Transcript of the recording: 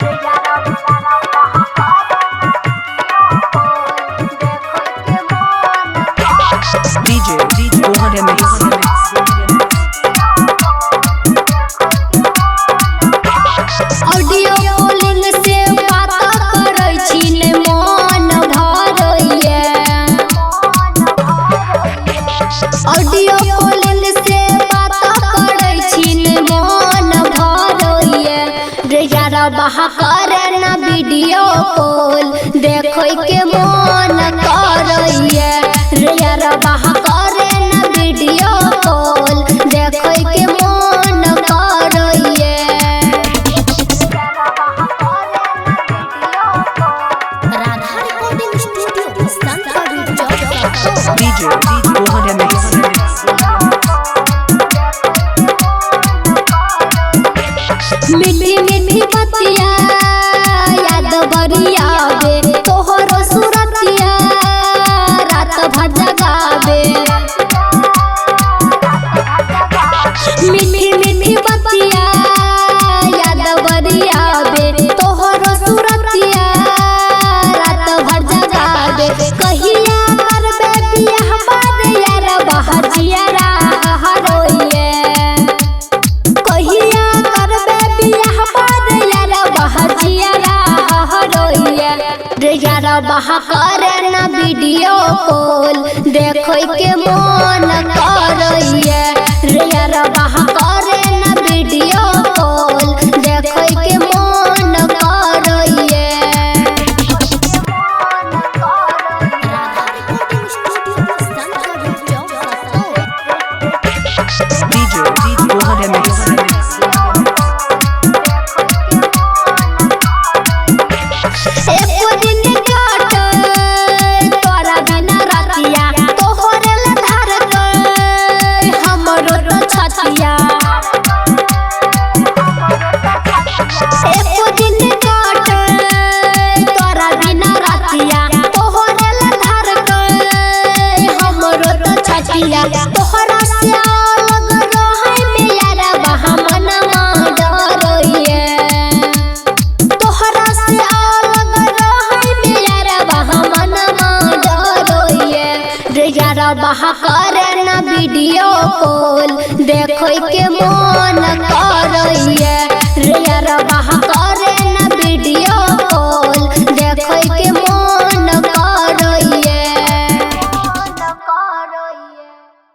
DJ Rohan Mix. Audio calling से बात करै छी ने मन भरैया। ऑडियो कॉलिंग से बात करै छी ने मन भरैया। रे यारा बाहा करे ना वीडियो कॉल देखै के मन करैया। रे यारा बाहा करे ना वीडियो कॉल देखै के मन करैया। DJ Rohan Mix. मीठी मीठी बतिया याद बरिया बे तोहरो सुरतिया रात भर जगावे। मीठी मीठी बतिया याद बरिया बे तोहरो सुरतिया रात भर जगावे। कहिया करबे बियाह बाद यार बाहर जियारा हरोइए। कहिया करबे बियाह बाद यार बाहर जियारा हरोइए। रे यार बाहा करे ना वीडियो कॉल देखै के मन करैया। रे यार बाहा करे ना वीडियो कॉल देखै के मन करैया। DJ Rohan Mix. एको दिन काट तोरा बिना रतिया तोहरे ला धार कर हमरो तो छतिया। एको दिन काट तोरा बिना रतिया तोहरे ला धार कर हमरो तो छतिया। तोहरा से अलग रहै में यारा बाहा मनमा डरैया। तोहरा से अलग रहै में यारा बाहा मनमा डरैया। रे यारा बाहा करे ना वीडियो कॉल देखै के मन